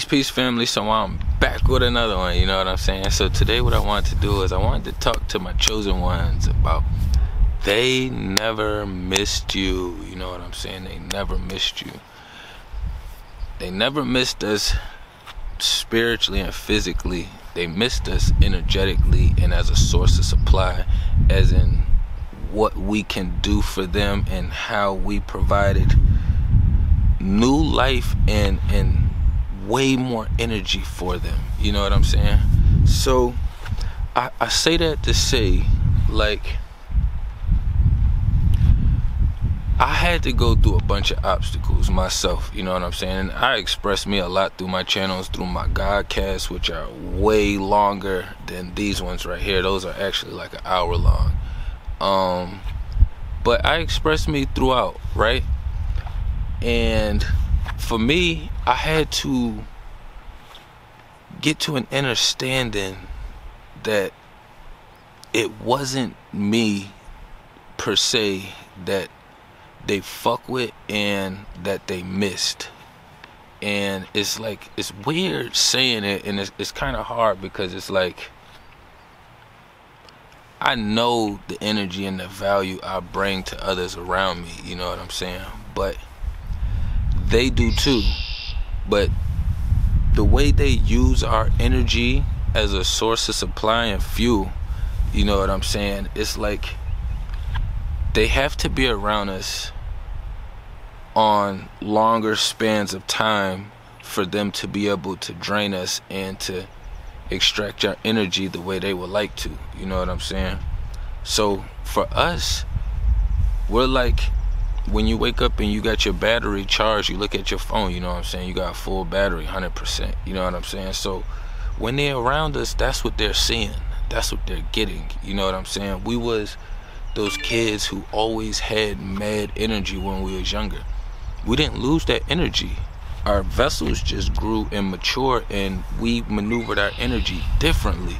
Peace, family. So I'm back with another one, you know what I'm saying? So today what I wanted to do is I wanted to talk to my chosen ones about they never missed you, you know what I'm saying? They never missed you. They never missed us spiritually and physically. They missed us energetically and as a source of supply, as in what we can do for them and how we provided new life and way more energy for them, you know what I'm saying? So I say that to say, like, I had to go through a bunch of obstacles myself, you know what I'm saying? And I express me a lot through my channels, through my Godcast, which are way longer than these ones right here. Those are actually like an hour long. But I express me throughout, right? And for me, I had to get to an understanding that it wasn't me per se that they fuck with and that they missed. And it's like, it's weird saying it, and it's kind of hard because it's like, I know the energy and the value I bring to others around me, you know what I'm saying? But they do too. But the way they use our energy as a source of supply and fuel, you know what I'm saying? It's like they have to be around us on longer spans of time for them to be able to drain us and to extract our energy the way they would like to, you know what I'm saying? So for us, we're like, when you wake up and you got your battery charged, you look at your phone, you know what I'm saying? You got full battery, 100%, you know what I'm saying? So when they're around us, that's what they're seeing. That's what they're getting, you know what I'm saying? We was those kids who always had mad energy when we was younger. We didn't lose that energy. Our vessels just grew and matured, and we maneuvered our energy differently.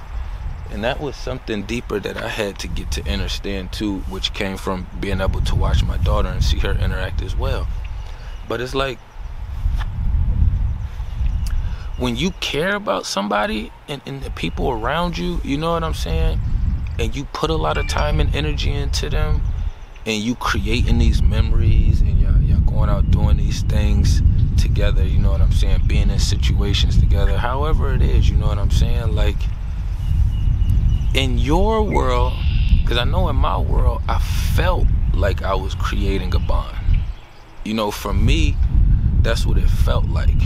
And that was something deeper that I had to get to understand too, which came from being able to watch my daughter and see her interact as well. But it's like, when you care about somebody and the people around you, you know what I'm saying? And you put a lot of time and energy into them, and you creating these memories, and y'all going out doing these things together, you know what I'm saying? Being in situations together, however it is, you know what I'm saying? Like, in your world, because I know in my world, I felt like I was creating a bond. You know, for me, that's what it felt like.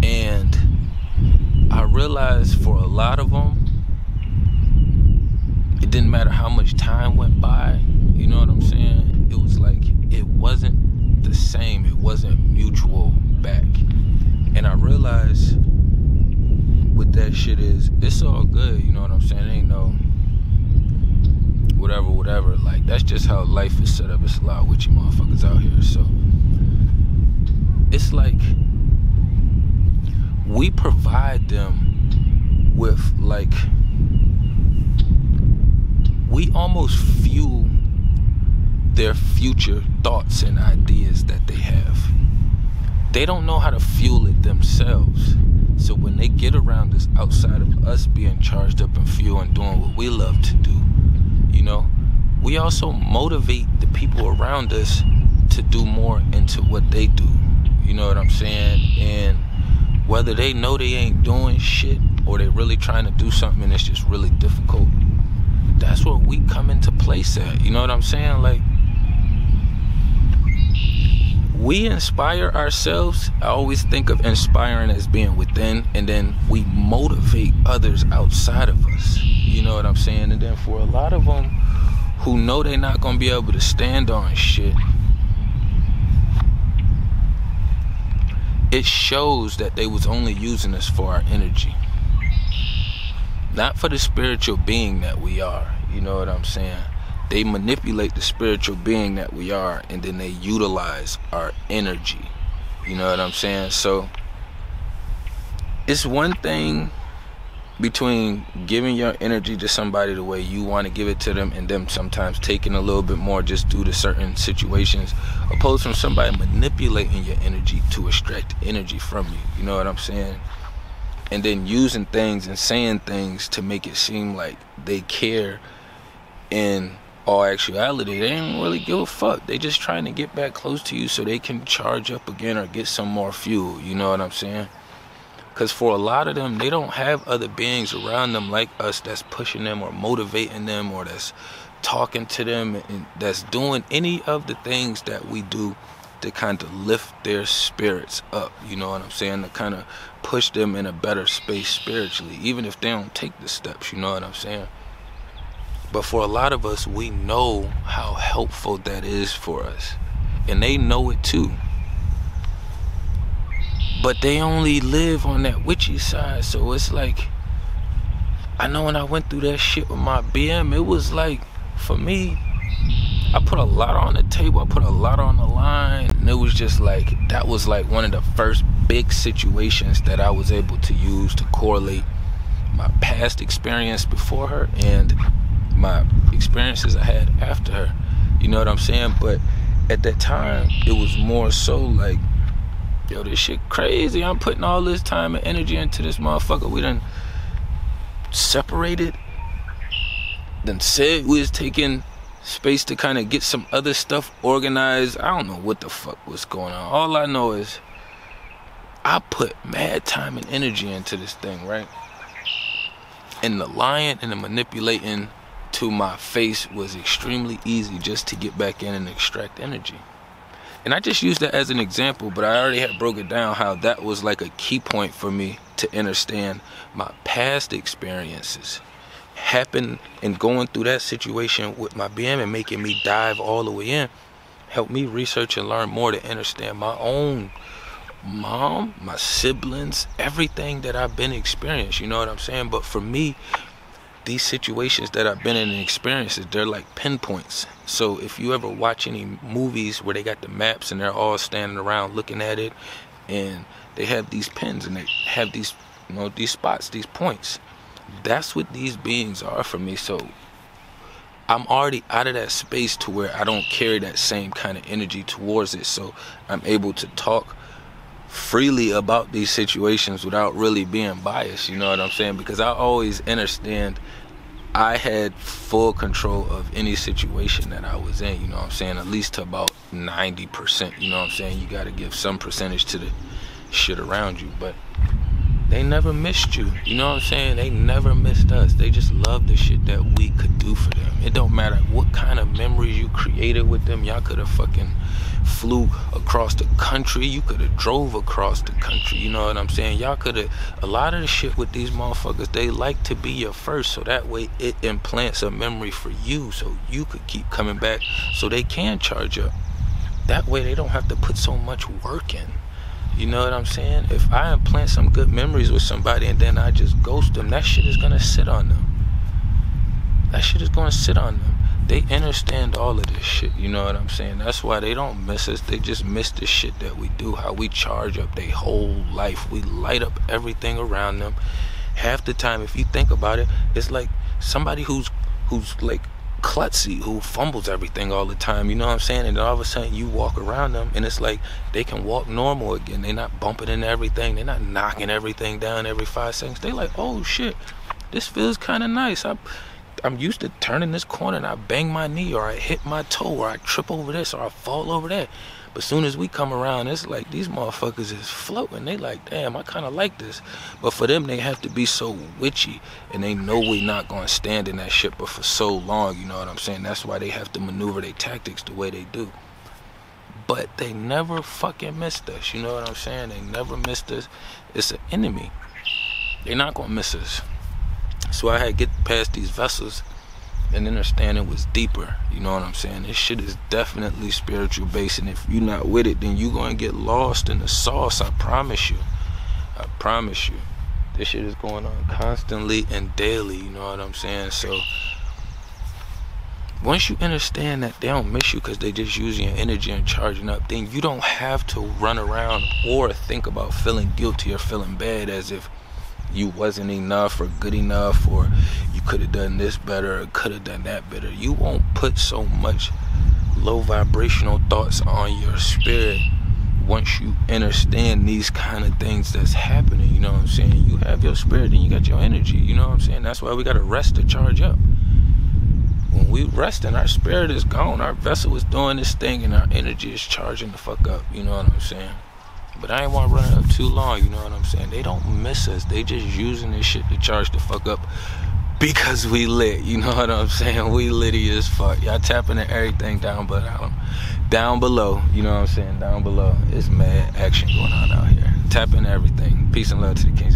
And I realized for a lot of them, it didn't matter how much time went by, you know what I'm saying? It was like, it wasn't the same. It wasn't mutual back. And I realized with that shit is, it's all good, you know what I'm saying? It ain't no whatever. Like, that's just how life is set up. It's a lot of witchy motherfuckers out here. So it's like, we provide them with, like, we almost fuel their future thoughts and ideas that they have. They don't know how to fuel it themselves. So when they get around us, outside of us being charged up and fuel and doing what we love to do, you know, we also motivate the people around us to do more into what they do. You know what I'm saying? And whether they know they ain't doing shit or they really trying to do something and it's just really difficult, that's where we come into place at. You know what I'm saying? Like, we inspire ourselves. I always think of inspiring as being within, and then we motivate others outside of us. You know what I'm saying? And then for a lot of them who know they're not going to be able to stand on shit, it shows that they was only using us for our energy, not for the spiritual being that we are. You know what I'm saying? They manipulate the spiritual being that we are, and then they utilize our energy. You know what I'm saying? So it's one thing between giving your energy to somebody the way you want to give it to them, and them sometimes taking a little bit more just due to certain situations, opposed from somebody manipulating your energy to extract energy from you. You know what I'm saying? And then using things and saying things to make it seem like they care. In all actuality, they don't really give a fuck. They just trying to get back close to you so they can charge up again or get some more fuel. You know what I'm saying? Because for a lot of them, they don't have other beings around them like us that's pushing them or motivating them or that's talking to them and that's doing any of the things that we do to kind of lift their spirits up. You know what I'm saying? To kind of push them in a better space spiritually, even if they don't take the steps. You know what I'm saying? But for a lot of us, we know how helpful that is for us. And they know it too. But they only live on that witchy side. So it's like, I know when I went through that shit with my BM, it was like, for me, I put a lot on the table. I put a lot on the line. And it was just like, that was like one of the first big situations that I was able to use to correlate my past experience before her and my experiences I had after her. You know what I'm saying? But at that time, it was more so like, yo, this shit crazy. I'm putting all this time and energy into this motherfucker. We done separated. Done said we was taking space to kind of get some other stuff organized. I don't know what the fuck was going on. All I know is I put mad time and energy into this thing, right? And the lying and the manipulating to my face was extremely easy just to get back in and extract energy. And I just used that as an example, but I already had broke it down how that was like a key point for me to understand my past experiences happen, and going through that situation with my BM and making me dive all the way in helped me research and learn more to understand my own mom, my siblings, everything that I've been experiencing. You know what I'm saying? But for me, these situations that I've been in and experiences, they're like pinpoints. So if you ever watch any movies where they got the maps and they're all standing around looking at it, and they have these pins and they have these, you know, these spots, these points. That's what these beings are for me. So I'm already out of that space to where I don't carry that same kind of energy towards it. So I'm able to talk freely about these situations without really being biased. You know what I'm saying? Because I always understand I had full control of any situation that I was in. You know what I'm saying? At least to about 90%. You know what I'm saying? You got to give some percentage to the shit around you. But they never missed you. You know what I'm saying? They never missed us. They just loved the shit that we could do for them. It don't matter what kind of memories you created with them. Y'all could have fucking flew across the country. You could have drove across the country. You know what I'm saying? Y'all could have, a lot of the shit with these motherfuckers, they like to be your first, so that way it implants a memory for you, so you could keep coming back, so they can charge up. That way they don't have to put so much work in. You know what I'm saying? If I implant some good memories with somebody and then I just ghost them, that shit is gonna sit on them. That shit is gonna sit on them. They understand all of this shit, you know what I'm saying? That's why they don't miss us. They just miss the shit that we do, how we charge up their whole life. We light up everything around them. Half the time, if you think about it, it's like somebody who's like klutzy, who fumbles everything all the time, you know what I'm saying? And then all of a sudden you walk around them and it's like they can walk normal again. They're not bumping into everything. They're not knocking everything down every 5 seconds. They like, oh shit, this feels kind of nice. I'm used to turning this corner and I bang my knee, or I hit my toe, or I trip over this, or I fall over that. But as soon as we come around, it's like these motherfuckers is floating. They like, damn, I kind of like this. But for them, they have to be so witchy, and they know we not going to stand in that shit but for so long, you know what I'm saying? That's why they have to maneuver their tactics the way they do. But they never fucking missed us, you know what I'm saying? They never missed us. It's an enemy. They're not going to miss us. So I had to get past these vessels and understand it was deeper. You know what I'm saying? This shit is definitely spiritual based, and if you're not with it, then you're going to get lost in the sauce. I promise you. I promise you. This shit is going on constantly and daily, you know what I'm saying? So once you understand that they don't miss you because they just using your energy and charging up, then you don't have to run around or think about feeling guilty or feeling bad as if you wasn't enough or good enough, or you could have done this better or could have done that better. You won't put so much low vibrational thoughts on your spirit once you understand these kind of things that's happening. You know what I'm saying? You have your spirit and you got your energy. You know what I'm saying? That's why we got to rest to charge up. When we rest and our spirit is gone, our vessel is doing this thing and our energy is charging the fuck up. You know what I'm saying? But I ain't want to run it up too long. You know what I'm saying? They don't miss us. They just using this shit to charge the fuck up because we lit. You know what I'm saying? We litty as fuck. Y'all tapping at everything down below. You know what I'm saying? Down below. It's mad action going on out here. Tapping everything. Peace and love to the kings.